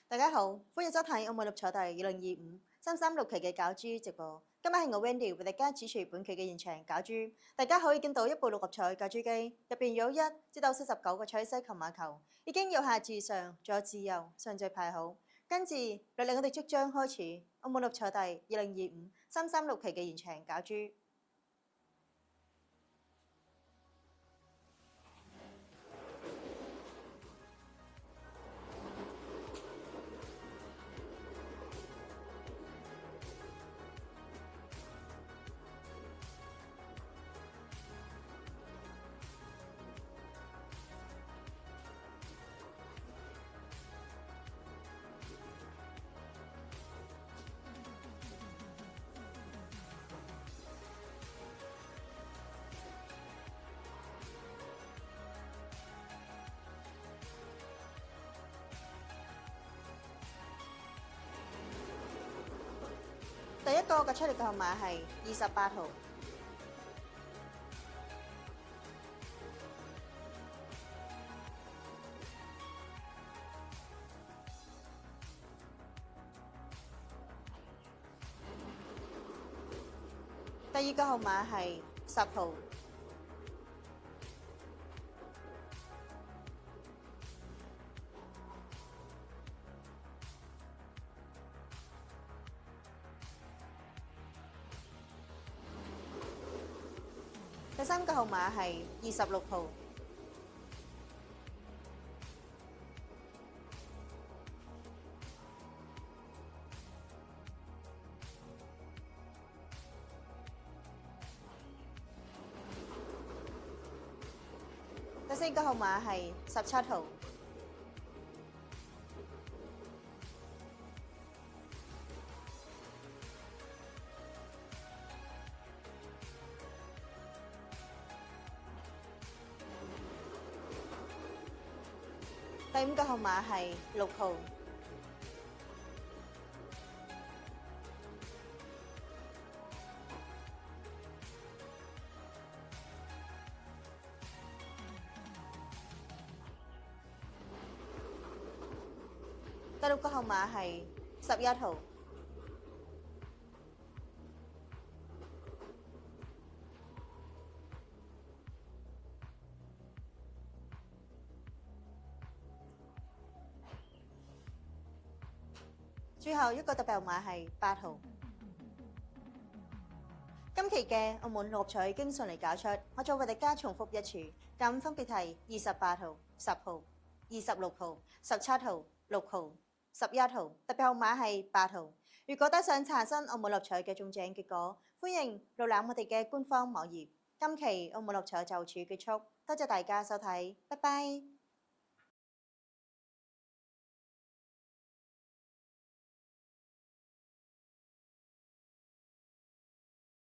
大家好，歡迎收睇澳門六合彩第2025 336期嘅攪珠直播。今日係我 Wendy 為大家主持本期嘅現場攪珠。大家可以見到一部六合彩攪珠機，入邊有1至到49個彩色球碼球，已經由下至上，左至右順序排好。跟住落嚟，我哋即將開始澳門六合彩第2025 336期嘅現場攪珠。第一個嘅出嚟嘅號碼係28號。第二個號碼係10號。第三個號碼係26號。第四個號碼係17號。第五個號碼係6號。第六個號碼係11號。最後一個特別號碼係8號。今期嘅澳門六合彩已經順利攪出，我再為大家重複一次，咁分別係28號、10號、26號、17號、6號、11號，特別號碼係8號。如果都想查詢澳門六合彩嘅中獎結果，歡迎瀏覽我哋嘅官方網頁。今期澳門六合彩就此結束，多謝大家收睇，拜拜。